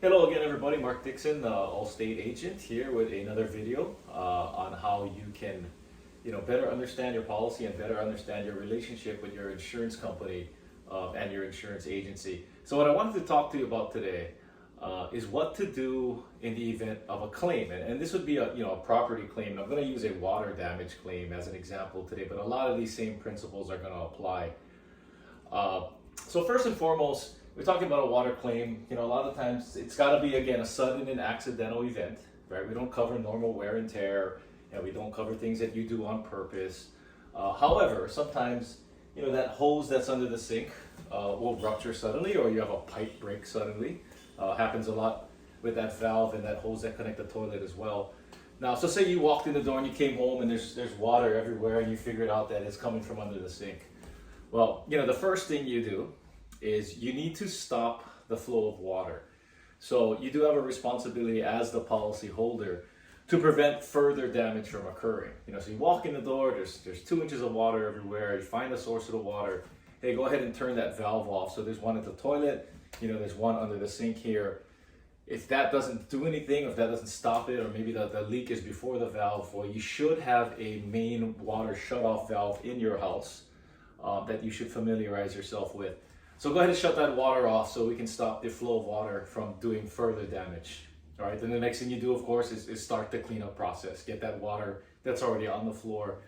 Hello again, everybody. Mark Dixon, the Allstate agent, here with another video on how you can, better understand your policy and better understand your relationship with your insurance company and your insurance agency. So, what I wanted to talk to you about today is what to do in the event of a claim, and this would be a property claim. And I'm going to use a water damage claim as an example today, but a lot of these same principles are going to apply. So first and foremost, we're talking about a water claim. A lot of times it's got to be, again, a sudden and accidental event, right? We don't cover normal wear and tear, and we don't cover things that you do on purpose. However, sometimes, that hose that's under the sink will rupture suddenly, or you have a pipe break suddenly. Happens a lot with that valve and that hose that connect the toilet as well. Now, so say you walked in the door and you came home and there's water everywhere and you figured out that it's coming from under the sink. Well, the first thing you do is you need to stop the flow of water. So you do have a responsibility as the policy holder to prevent further damage from occurring. So you walk in the door, there's 2 inches of water everywhere, you find the source of the water. Hey, go ahead and turn that valve off. So there's one at the toilet, there's one under the sink here. If that doesn't do anything, if that doesn't stop it, or maybe the leak is before the valve, well, you should have a main water shutoff valve in your house that you should familiarize yourself with. So go ahead and shut that water off so we can stop the flow of water from doing further damage. All right, then the next thing you do, of course, is start the cleanup process. Get that water that's already on the floor,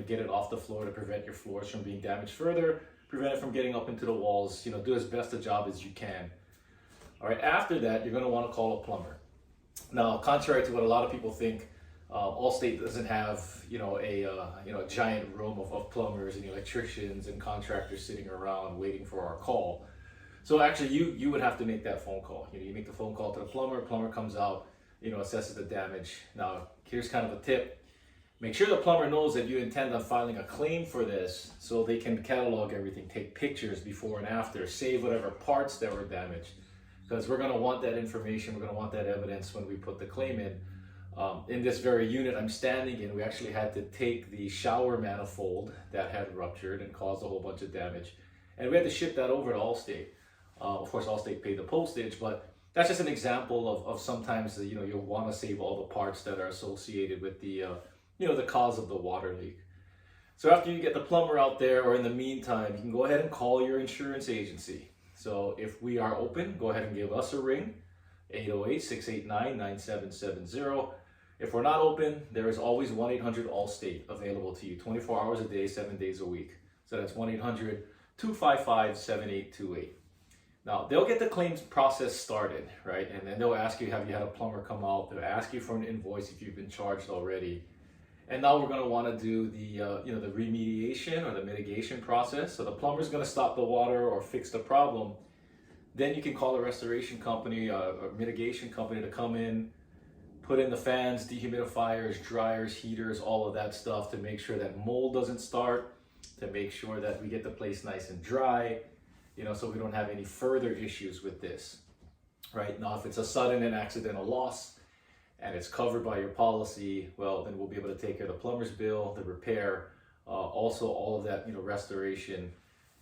get it off the floor to prevent your floors from being damaged further, prevent it from getting up into the walls, do as best a job as you can. All right, after that, you're gonna wanna call a plumber. Now, contrary to what a lot of people think, Allstate doesn't have, a giant room of plumbers and electricians and contractors sitting around waiting for our call. So actually, you would have to make that phone call. You make the phone call to the plumber comes out, assesses the damage. Now, here's kind of a tip. Make sure the plumber knows that you intend on filing a claim for this so they can catalog everything, take pictures before and after, save whatever parts that were damaged. Because we're gonna want that information, we're gonna want that evidence when we put the claim in. In this very unit I'm standing in, we actually had to take the shower manifold that had ruptured and caused a whole bunch of damage, and we had to ship that over to Allstate. Of course, Allstate paid the postage, but that's just an example of sometimes you'll want to save all the parts that are associated with the the cause of the water leak. So after you get the plumber out there, or in the meantime, you can go ahead and call your insurance agency. So if we are open, go ahead and give us a ring, 808-689-9770. If we're not open, there is always 1-800-ALL-STATE available to you 24 hours a day, 7 days a week. So that's 1-800-255-7828. Now, they'll get the claims process started, right? And then they'll ask you, have you had a plumber come out? They'll ask you for an invoice if you've been charged already. And now we're going to want to do the the remediation or the mitigation process. So the plumber's going to stop the water or fix the problem. Then you can call a restoration company, a mitigation company, to come in, put in the fans, dehumidifiers, dryers, heaters, all of that stuff to make sure that mold doesn't start, to make sure that we get the place nice and dry, so we don't have any further issues with this. Right now, if it's a sudden and accidental loss and it's covered by your policy, well, then we'll be able to take care of the plumber's bill, the repair, also all of that, restoration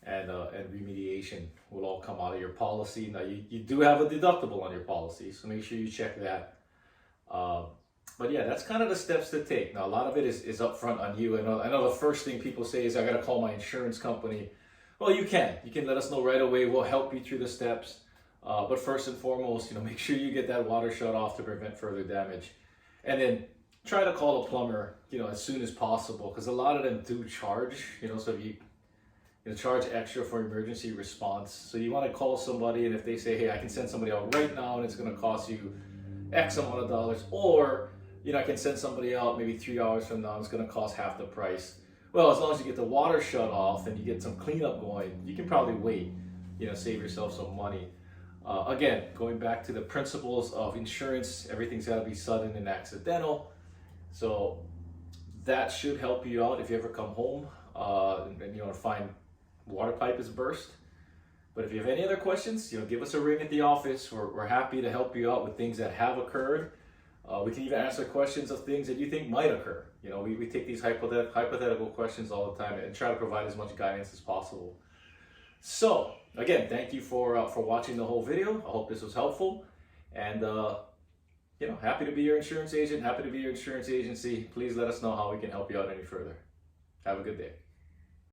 and remediation will all come out of your policy. Now, you do have a deductible on your policy, so make sure you check that. But yeah, that's kind of the steps to take. Now, a lot of it is upfront on you. I know the first thing people say is, I got to call my insurance company. Well, you can let us know right away. We'll help you through the steps. But first and foremost, make sure you get that water shut off to prevent further damage. And then try to call a plumber, as soon as possible, because a lot of them do charge, so if you charge extra for emergency response. So you want to call somebody, and if they say, hey, I can send somebody out right now and it's going to cost you X amount of dollars, or I can send somebody out maybe 3 hours from now, it's going to cost half the price. Well, as long as you get the water shut off and you get some cleanup going, you can probably wait, save yourself some money. Again, going back to the principles of insurance, everything's got to be sudden and accidental. So that should help you out if you ever come home and find water pipe is burst. But if you have any other questions, give us a ring at the office. We're happy to help you out with things that have occurred. We can even answer questions of things that you think might occur. We take these hypothetical questions all the time and try to provide as much guidance as possible. So again, thank you for watching the whole video. I hope this was helpful. And happy to be your insurance agent, happy to be your insurance agency. Please let us know how we can help you out any further. Have a good day.